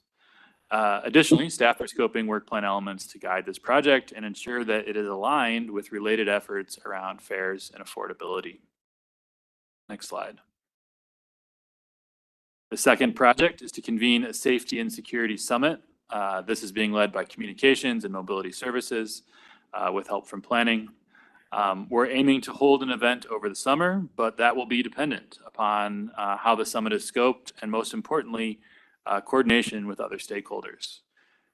[SPEAKER 9] Additionally, staff are scoping work plan elements to guide this project and ensure that it is aligned with related efforts around fares and affordability. Next slide. The second project is to convene a safety and security summit. This is being led by Communications and Mobility Services with help from planning. We're aiming to hold an event over the summer, but that will be dependent upon how the summit is scoped and, most importantly, coordination with other stakeholders.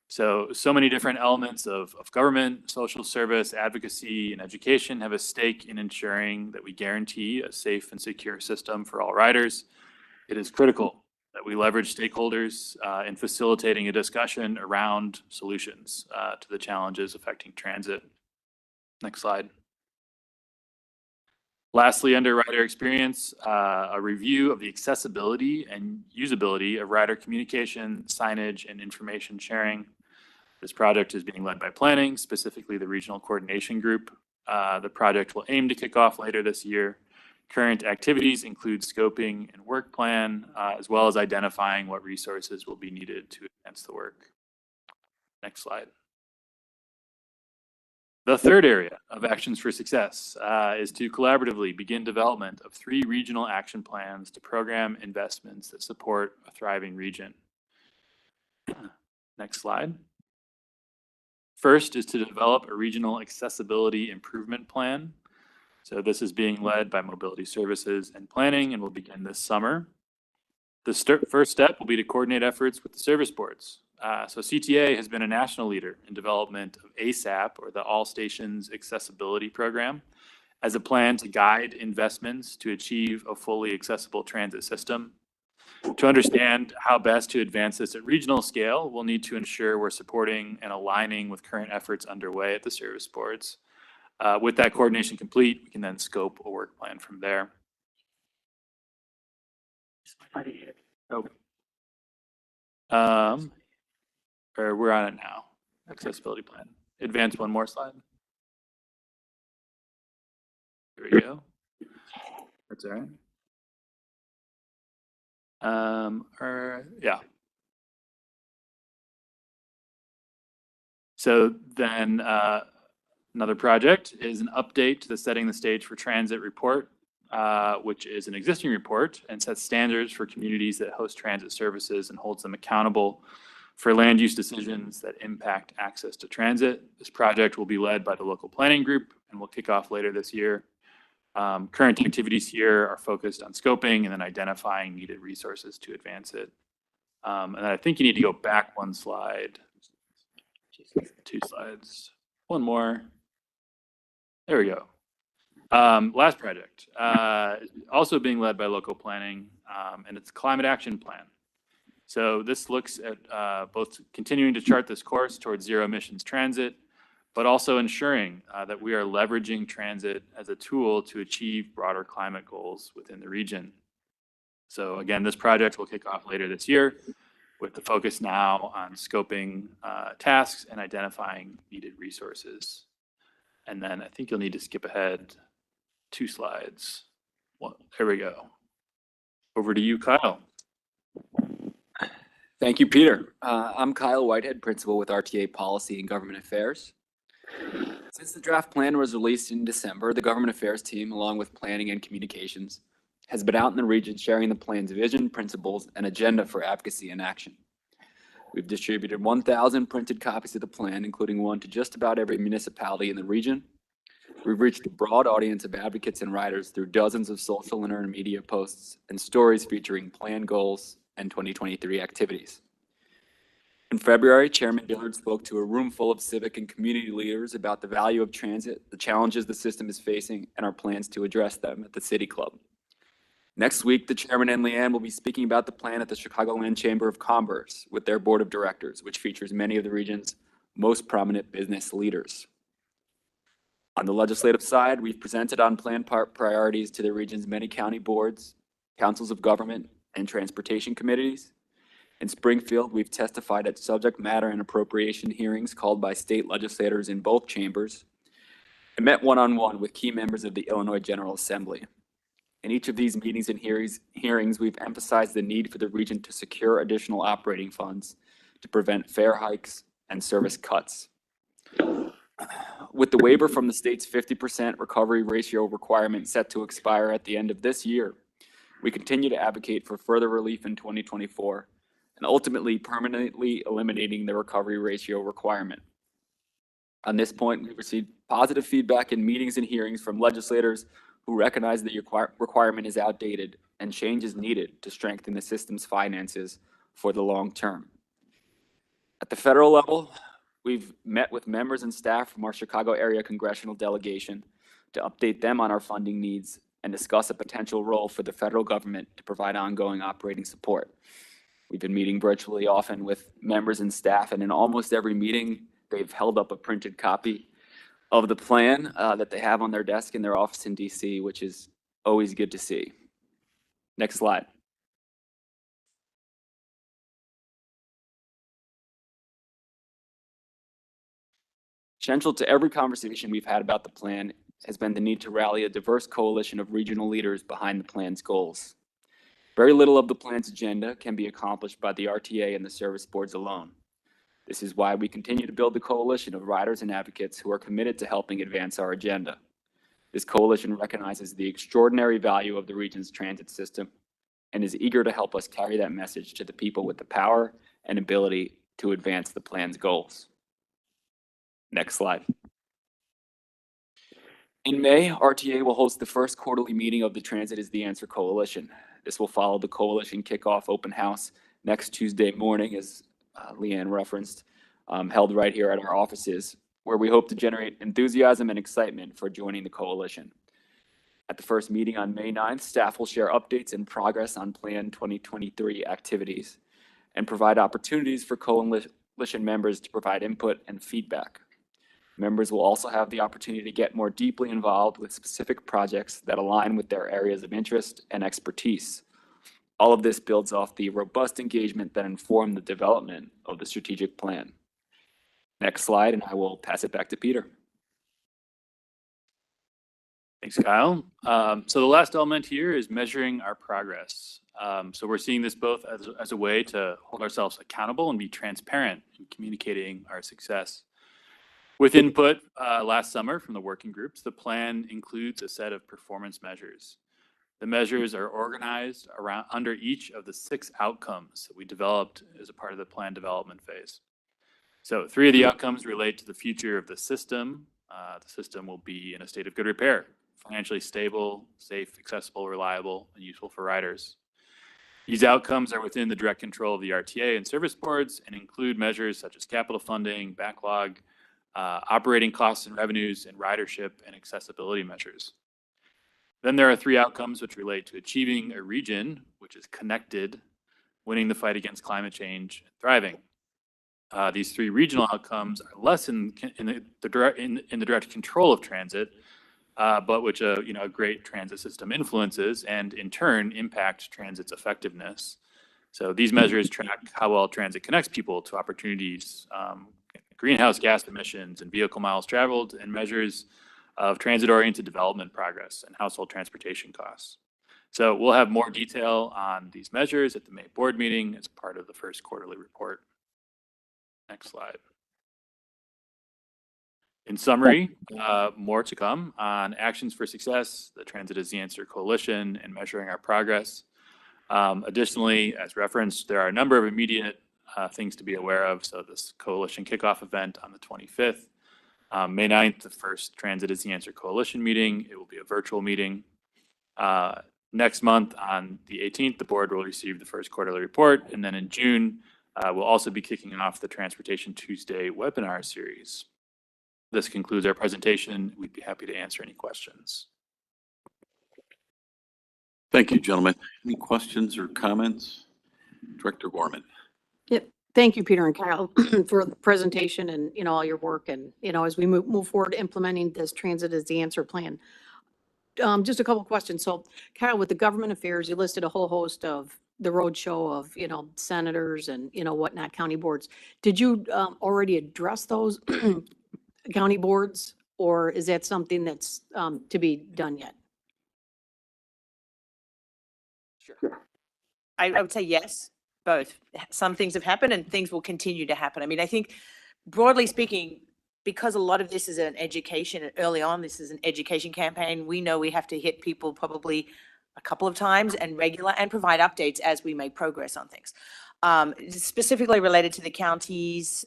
[SPEAKER 9] So many different elements of government, social service, advocacy, and education have a stake in ensuring that we guarantee a safe and secure system for all riders. It is critical that we leverage stakeholders in facilitating a discussion around solutions to the challenges affecting transit. Next slide. Lastly, under rider experience, a review of the accessibility and usability of rider communication, signage, and information sharing. This project is being led by planning, specifically the Regional Coordination Group. The project will aim to kick off later this year. Current activities include scoping and work plan, as well as identifying what resources will be needed to advance the work. Next slide. The third area of actions for success is to collaboratively begin development of 3 regional action plans to program investments that support a thriving region. Next slide. First is to develop a regional accessibility improvement plan. So this is being led by Mobility Services and Planning and will begin this summer. The first step will be to coordinate efforts with the service boards. So CTA has been a national leader in development of ASAP, or the All Stations Accessibility Program, as a plan to guide investments to achieve a fully accessible transit system. To understand how best to advance this at regional scale, we'll need to ensure we're supporting and aligning with current efforts underway at the service boards. With that coordination complete, we can then scope a work plan from there. Or we're on it now. Accessibility plan. Advance one more slide. There we go. That's all right. Yeah. So then another project is an update to the Setting the Stage for Transit report, which is an existing report and sets standards for communities that host transit services and holds them accountable for land use decisions that impact access to transit. This project will be led by the local planning group and will kick off later this year. Current activities here are focused on scoping and then identifying needed resources to advance it. And I think you need to go back one slide, 2 slides, one more. There we go. Last project, also being led by local planning, and it's Climate Action Plan. So this looks at both continuing to chart this course towards zero emissions transit, but also ensuring that we are leveraging transit as a tool to achieve broader climate goals within the region. So again, this project will kick off later this year with the focus now on scoping tasks and identifying needed resources. And then I think you'll need to skip ahead 2 slides. Well, there we go. Over to you, Kyle.
[SPEAKER 10] Thank you, Peter. I'm Kyle Whitehead, Principal with RTA Policy and Government Affairs. Since the draft plan was released in December, the Government Affairs team, along with Planning and Communications, has been out in the region sharing the plan's vision, principles, and agenda for advocacy and action. We've distributed 1,000 printed copies of the plan, including one to just about every municipality in the region. We've reached a broad audience of advocates and riders through dozens of social and earned media posts and stories featuring plan goals and 2023 activities. In February, Chairman Dillard spoke to a room full of civic and community leaders about the value of transit, the challenges the system is facing, and our plans to address them at the City Club. Next week, the Chairman and Leanne will be speaking about the plan at the Chicagoland Chamber of Commerce with their board of directors, which features many of the region's most prominent business leaders. On the legislative side, we've presented on plan priorities to the region's many county boards, councils of government, and transportation committees. In Springfield, we've testified at subject matter and appropriation hearings called by state legislators in both chambers and met one-on-one with key members of the Illinois General Assembly. In each of these meetings and hearings, we've emphasized the need for the region to secure additional operating funds to prevent fare hikes and service cuts. With the waiver from the state's 50% recovery ratio requirement set to expire at the end of this year, we continue to advocate for further relief in 2024 and ultimately permanently eliminating the recovery ratio requirement. On this point, we've received positive feedback in meetings and hearings from legislators who recognize the requirement is outdated and change is needed to strengthen the system's finances for the long term. At the federal level, we've met with members and staff from our Chicago area congressional delegation to update them on our funding needs and discuss a potential role for the federal government to provide ongoing operating support. We've been meeting virtually often with members and staff, and in almost every meeting, they've held up a printed copy of the plan that they have on their desk in their office in DC, which is always good to see. Next slide. Central to every conversation we've had about the plan has been the need to rally a diverse coalition of regional leaders behind the plan's goals. Very little of the plan's agenda can be accomplished by the RTA and the service boards alone. This is why we continue to build a coalition of riders and advocates who are committed to helping advance our agenda. This coalition recognizes the extraordinary value of the region's transit system and is eager to help us carry that message to the people with the power and ability to advance the plan's goals. Next slide. In May, RTA will host the first quarterly meeting of the Transit is the Answer Coalition. This will follow the coalition kickoff open house next Tuesday morning, as Leanne referenced, held right here at our offices, where we hope to generate enthusiasm and excitement for joining the coalition. At the first meeting on May 9th, staff will share updates and progress on Plan 2023 activities and provide opportunities for coalition members to provide input and feedback. Members will also have the opportunity to get more deeply involved with specific projects that align with their areas of interest and expertise. All of this builds off the robust engagement that informed the development of the strategic plan. Next slide, and I will pass it back to Peter.
[SPEAKER 9] Thanks, Kyle. So the last element here is measuring our progress. So we're seeing this both as a way to hold ourselves accountable and be transparent in communicating our success. With input last summer from the working groups, the plan includes a set of performance measures. The measures are organized under each of the 6 outcomes that we developed as a part of the plan development phase. So 3 of the outcomes relate to the future of the system. The system will be in a state of good repair, financially stable, safe, accessible, reliable, and useful for riders. These outcomes are within the direct control of the RTA and service boards and include measures such as capital funding, backlog, operating costs and revenues, and ridership and accessibility measures. Then there are 3 outcomes which relate to achieving a region which is connected, winning the fight against climate change, and thriving. These 3 regional outcomes are less in the direct control of transit, but which a great transit system influences and in turn impact transit's effectiveness. So these measures track how well transit connects people to opportunities, greenhouse gas emissions and vehicle miles traveled, and measures of transit-oriented development progress and household transportation costs. So we'll have more detail on these measures at the May board meeting as part of the first quarterly report. Next slide. In summary, more to come on Actions for Success, the Transit is the Answer Coalition, and measuring our progress. Additionally, as referenced, there are a number of immediate things to be aware of. So this coalition kickoff event on the 25th, May 9th, the first Transit is the Answer Coalition meeting. It will be a virtual meeting. Next month on the 18th, the board will receive the first quarterly report. And then in June, we'll also be kicking off the Transportation Tuesday webinar series. This concludes our presentation. We'd be happy to answer any questions.
[SPEAKER 1] Thank you, gentlemen. Any questions or comments? Director Gorman.
[SPEAKER 11] Yep. Thank you, Peter and Kyle, for the presentation and, all your work. And, as we move forward implementing this Transit is the Answer plan. Just a couple of questions. So, Kyle, with the government affairs, you listed a whole host of the roadshow of, senators and, whatnot, county boards. Did you already address those county boards, or is that something that's to be done yet?
[SPEAKER 10] Sure.
[SPEAKER 4] I would say yes, both. Some things have happened and things will continue to happen. I mean, I think broadly speaking, because a lot of this is an education, early on, this is an education campaign, we know we have to hit people probably a couple of times and regular and provide updates as we make progress on things. Specifically related to the counties,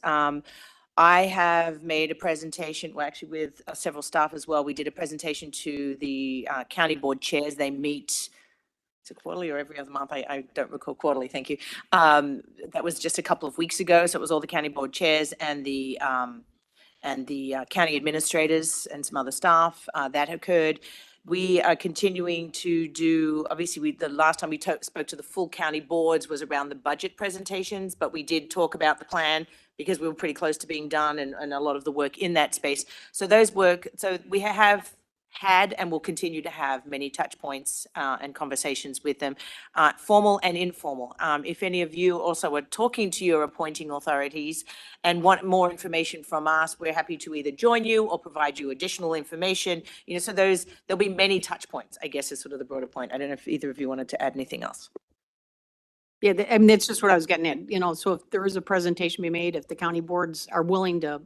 [SPEAKER 4] I have made a presentation, well, actually with several staff as well. We did a presentation to the county board chairs. They meet, is it quarterly or every other month? I don't recall. Quarterly, thank you. That was just a couple of weeks ago. So it was all the county board chairs and the county administrators and some other staff that occurred. We are continuing to do, obviously, the last time we spoke to the full county boards was around the budget presentations, but we did talk about the plan because we were pretty close to being done and a lot of the work in that space. So so we have had and will continue to have many touch points and conversations with them, formal and informal. If any of you also are talking to your appointing authorities and want more information from us, we're happy to either join you or provide you additional information. So there'll be many touch points, I guess, is sort of the broader point. I don't know if either of you wanted to add anything else.
[SPEAKER 11] Yeah, I mean, that's just what I was getting at. So if there is a presentation to be made, if the county boards are willing to,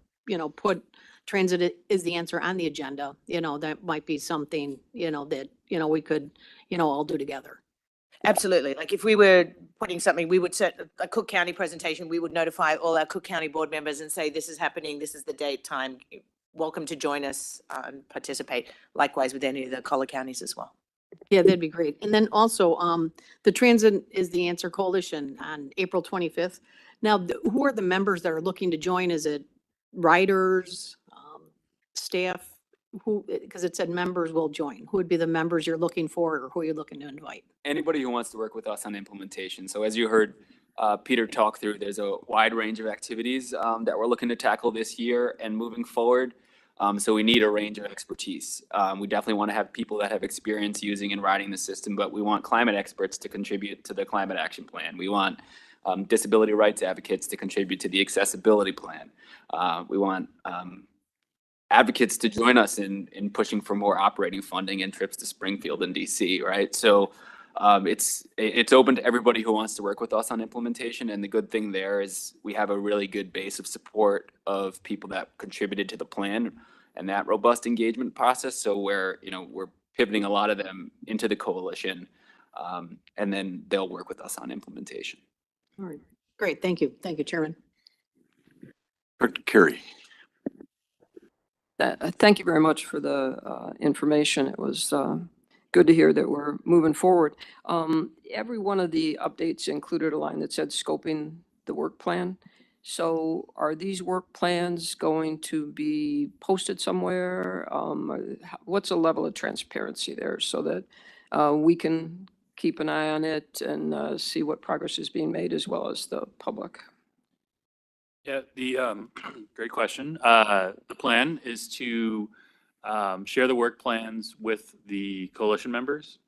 [SPEAKER 11] put Transit is the Answer on the agenda, that might be something, that, we could, all do together.
[SPEAKER 4] Absolutely. Like if we were putting something, we would set a Cook County presentation, we would notify all our Cook County board members and say, this is happening, this is the date, time, welcome to join us and participate. Likewise with any of the collar counties as well.
[SPEAKER 11] Yeah, that'd be great. And then also, the Transit is the Answer Coalition on April 25th. Now, who are the members that are looking to join? Is it riders, staff? Who? Because it said members will join. Who would be the members you're looking for, or who are you looking to invite?
[SPEAKER 10] Anybody who wants to work with us on implementation. So as you heard Peter talk through, there's a wide range of activities that we're looking to tackle this year and moving forward. So we need a range of expertise. We definitely want to have people that have experience using and riding the system, but we want climate experts to contribute to the climate action plan. We want disability rights advocates to contribute to the accessibility plan. We want advocates to join us in pushing for more operating funding and trips to Springfield and DC, right? So it's open to everybody who wants to work with us on implementation. And the good thing there is we have a really good base of support of people that contributed to the plan and that robust engagement process. So we're pivoting a lot of them into the coalition, and then they'll work with us on implementation.
[SPEAKER 11] All right, great. Thank you. Thank you, Chairman.
[SPEAKER 1] Dr. Carey.
[SPEAKER 12] Thank you very much for the information. It was good to hear that we're moving forward. Every one of the updates included a line that said scoping the work plan. So are these work plans going to be posted somewhere? What's the level of transparency there so that we can keep an eye on it and see what progress is being made as well as the public?
[SPEAKER 9] Yeah, great question. The plan is to share the work plans with the coalition members.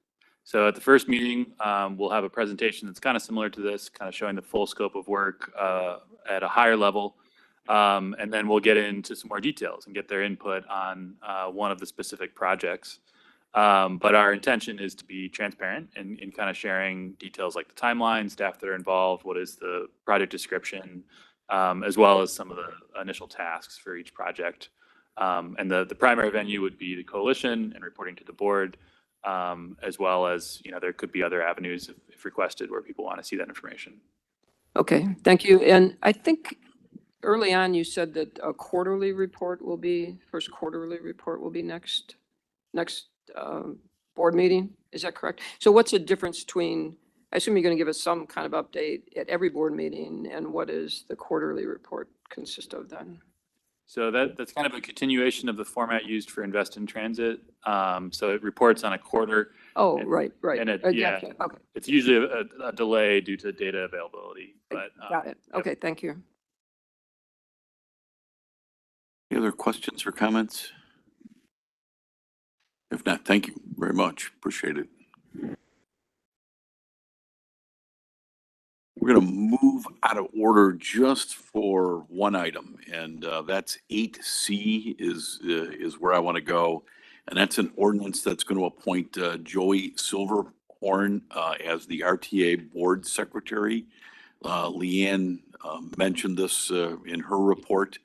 [SPEAKER 9] So at the first meeting, we'll have a presentation that's kind of similar to this, kind of showing the full scope of work at a higher level. And then we'll get into some more details and get their input on one of the specific projects. But our intention is to be transparent in kind of sharing details like the timeline, staff that are involved, what is the project description, as well as some of the initial tasks for each project. And the primary venue would be the coalition and reporting to the board, as well as, there could be other avenues if requested where people want to see that information.
[SPEAKER 12] Okay, thank you. And I think early on you said that a first quarterly report will be next board meeting. Is that correct? So what's the difference between, I assume you're going to give us some kind of update at every board meeting, and what does the quarterly report consist of then?
[SPEAKER 9] So that's kind of a continuation of the format used for Invest in Transit. So it reports on a quarter.
[SPEAKER 12] Oh, right.
[SPEAKER 9] And
[SPEAKER 12] Okay.
[SPEAKER 9] It's usually a delay due to data availability. But
[SPEAKER 12] Got it. Okay, thank you.
[SPEAKER 1] Any other questions or comments? If not, thank you very much. Appreciate it. We're going to move out of order just for one item, and that's 8C is where I want to go. And that's an ordinance that's going to appoint Joey Silverhorn as the RTA board secretary. Leanne mentioned this in her report.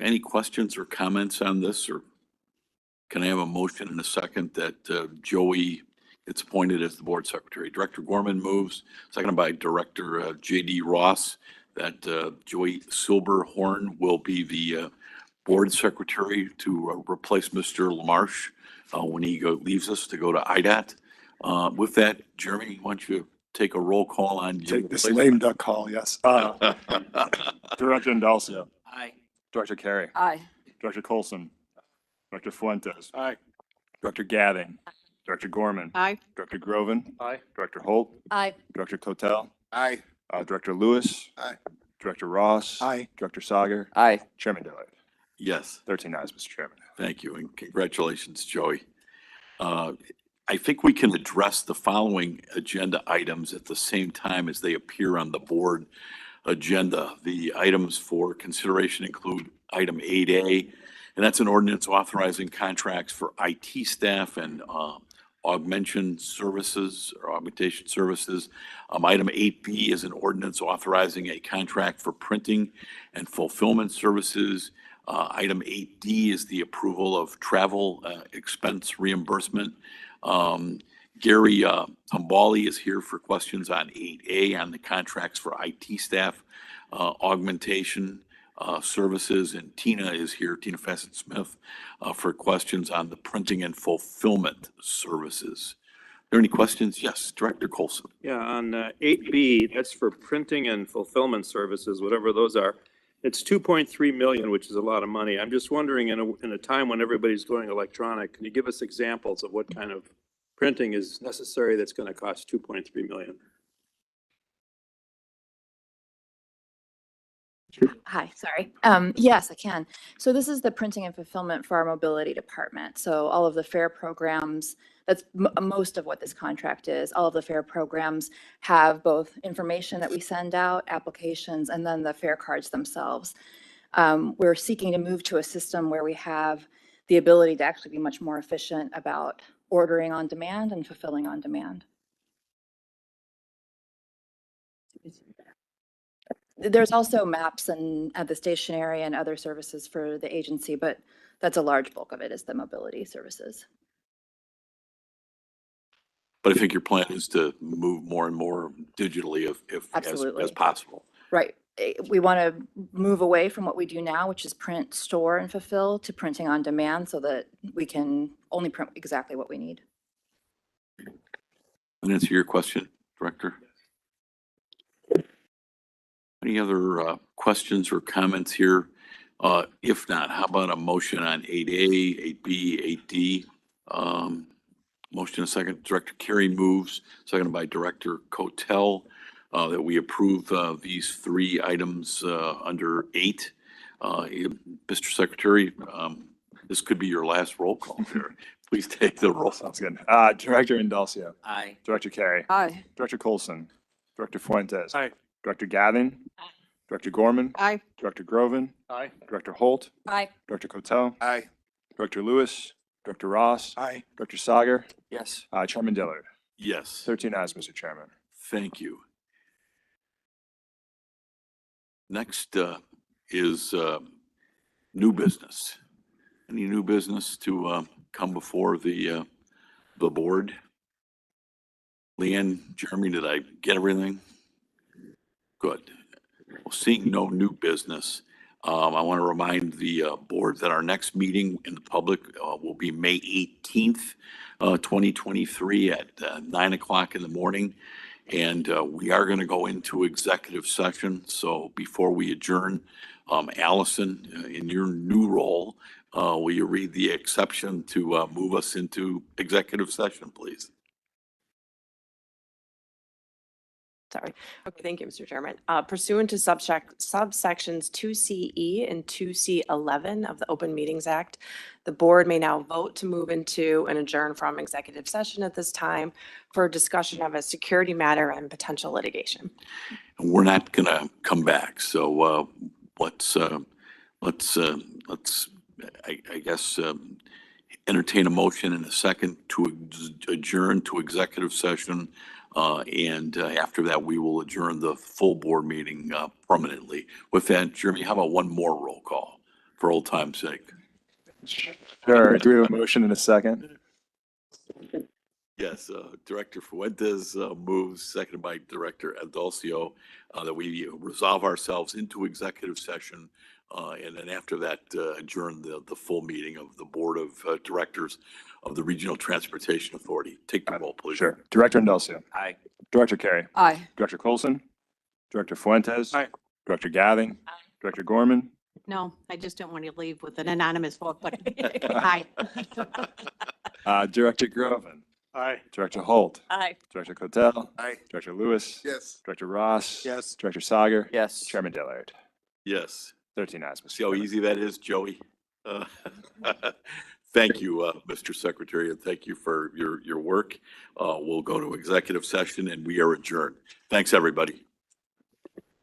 [SPEAKER 1] Any questions or comments on this, or can I have a motion in a second that Joey gets appointed as the board secretary? Director Gorman moves, seconded by Director J.D. Ross, that Joey Silverhorn will be the board secretary to replace Mr. LaMarche when he leaves us to go to IDOT. With that, Jeremy, why don't you take a roll call on your
[SPEAKER 2] Take this lame duck call, yes. Director Indalcio.
[SPEAKER 10] Aye.
[SPEAKER 2] Director Carey.
[SPEAKER 12] Aye.
[SPEAKER 2] Director Colson. Director Fuentes.
[SPEAKER 8] Aye.
[SPEAKER 2] Director Gadding. Director Gorman.
[SPEAKER 11] Aye.
[SPEAKER 2] Director Groven.
[SPEAKER 8] Aye.
[SPEAKER 2] Director Holt.
[SPEAKER 11] Aye.
[SPEAKER 2] Director Kotel.
[SPEAKER 7] Aye.
[SPEAKER 2] Director Lewis.
[SPEAKER 7] Aye.
[SPEAKER 2] Director Ross.
[SPEAKER 8] Aye.
[SPEAKER 2] Director Sager.
[SPEAKER 10] Aye.
[SPEAKER 2] Chairman Dillard.
[SPEAKER 1] Yes.
[SPEAKER 2] 13 ayes, Mr. Chairman.
[SPEAKER 1] Thank you, and congratulations, Joey. I think we can address the following agenda items at the same time as they appear on the board agenda. The items for consideration include item 8A, and that's an ordinance authorizing contracts for IT staff and augmentation services. Item 8B is an ordinance authorizing a contract for printing and fulfillment services. Item 8D is the approval of travel expense reimbursement. Gary Tombali is here for questions on 8A on the contracts for IT staff augmentation services, and Tina is here, Tina Fassett-Smith, for questions on the printing and fulfillment services. Are there any questions? Yes, Director Colson.
[SPEAKER 13] Yeah, on 8B, that's for printing and fulfillment services, whatever those are. It's 2.3 million, which is a lot of money. I'm just wondering, in a time when everybody's going electronic, can you give us examples of what kind of printing is necessary that's going to cost 2.3 million?
[SPEAKER 14] Hi, sorry. Yes, I can. So this is the printing and fulfillment for our mobility department. So all of the fare programs, that's most of what this contract is. All of the fare programs have both information that we send out, applications, and then the fare cards themselves. We're seeking to move to a system where we have the ability to actually be much more efficient about ordering on demand and fulfilling on demand. There's also maps and at the stationary and other services for the agency, but that's a large bulk of it is the mobility services.
[SPEAKER 1] But I think your plan is to move more and more digitally as possible.
[SPEAKER 14] Right. We want to move away from what we do now, which is print, store, and fulfill, to printing on demand so that we can only print exactly what we need.
[SPEAKER 1] And answer your question, Director. Any other questions or comments here? If not, how about a motion on 8A, 8B, 8D? Motion a second. Director Carey moves, seconded by Director Cotel, that we approve these three items under 8. Mr. Secretary, this could be your last roll call here. Please take the roll.
[SPEAKER 2] Sounds good. Director Indulcio.
[SPEAKER 10] Aye.
[SPEAKER 2] Director Carey.
[SPEAKER 12] Aye.
[SPEAKER 2] Director Colson. Director Fuentes.
[SPEAKER 8] Aye.
[SPEAKER 2] Director Gavin. Director Gorman.
[SPEAKER 11] Aye.
[SPEAKER 2] Director Groven.
[SPEAKER 8] Aye.
[SPEAKER 2] Director Holt.
[SPEAKER 14] Aye.
[SPEAKER 2] Director Cotel.
[SPEAKER 7] Aye.
[SPEAKER 2] Director Lewis. Director Ross.
[SPEAKER 7] Aye.
[SPEAKER 2] Director Sager.
[SPEAKER 10] Yes.
[SPEAKER 2] Chairman Dillard.
[SPEAKER 1] Yes,
[SPEAKER 2] 13 ayes, Mr. Chairman.
[SPEAKER 1] thank you. Next is new business. Any new business to come before the board? Leanne, Jeremy, did I get everything? Good. Well, seeing no new business, I want to remind the board that our next meeting in the public will be May 18th, 2023 at 9 o'clock in the morning. And we are going to go into executive session. So before we adjourn, Allison, in your new role, will you read the exception to move us into executive session, please?
[SPEAKER 15] Sorry. Okay, thank you, Mr. Chairman. Pursuant to subsections 2CE and 2C11 of the Open Meetings Act, the board may now vote to move into and adjourn from executive session at this time for discussion of a security matter and potential litigation.
[SPEAKER 1] And we're not going to come back. So let's I guess, entertain a motion in a second to adjourn to executive session. And after that, we will adjourn the full board meeting permanently. With that, Jeremy, how about one more roll call for old time's sake?
[SPEAKER 2] Sure. Do we have a motion in a second?
[SPEAKER 1] Yes, Director Fuentes moves, seconded by Director Indulcio, that we resolve ourselves into executive session. And then after that, adjourn the full meeting of the Board of Directors of the Regional Transportation Authority. Take the roll, please.
[SPEAKER 2] Sure. Director Indulcio.
[SPEAKER 10] Aye.
[SPEAKER 2] Director Carey.
[SPEAKER 12] Aye.
[SPEAKER 2] Director Colson. Director Fuentes.
[SPEAKER 8] Aye.
[SPEAKER 2] Director Gavin. Director Gorman.
[SPEAKER 11] No, I just don't want to leave with an anonymous vote, but aye.
[SPEAKER 2] Director Groven.
[SPEAKER 8] Aye.
[SPEAKER 2] Director Holt.
[SPEAKER 14] Aye.
[SPEAKER 2] Director Cotel.
[SPEAKER 7] Aye.
[SPEAKER 2] Director Lewis.
[SPEAKER 7] Yes.
[SPEAKER 2] Director Ross.
[SPEAKER 8] Yes.
[SPEAKER 2] Director Sager.
[SPEAKER 10] Yes.
[SPEAKER 2] Chairman Dillard.
[SPEAKER 1] Yes.
[SPEAKER 2] 13 ayes, Mr.
[SPEAKER 1] See how
[SPEAKER 2] Chairman.
[SPEAKER 1] easy that is, Joey? Thank you, Mr. Secretary, and thank you for your work. We'll go to executive session and we are adjourned. Thanks, everybody.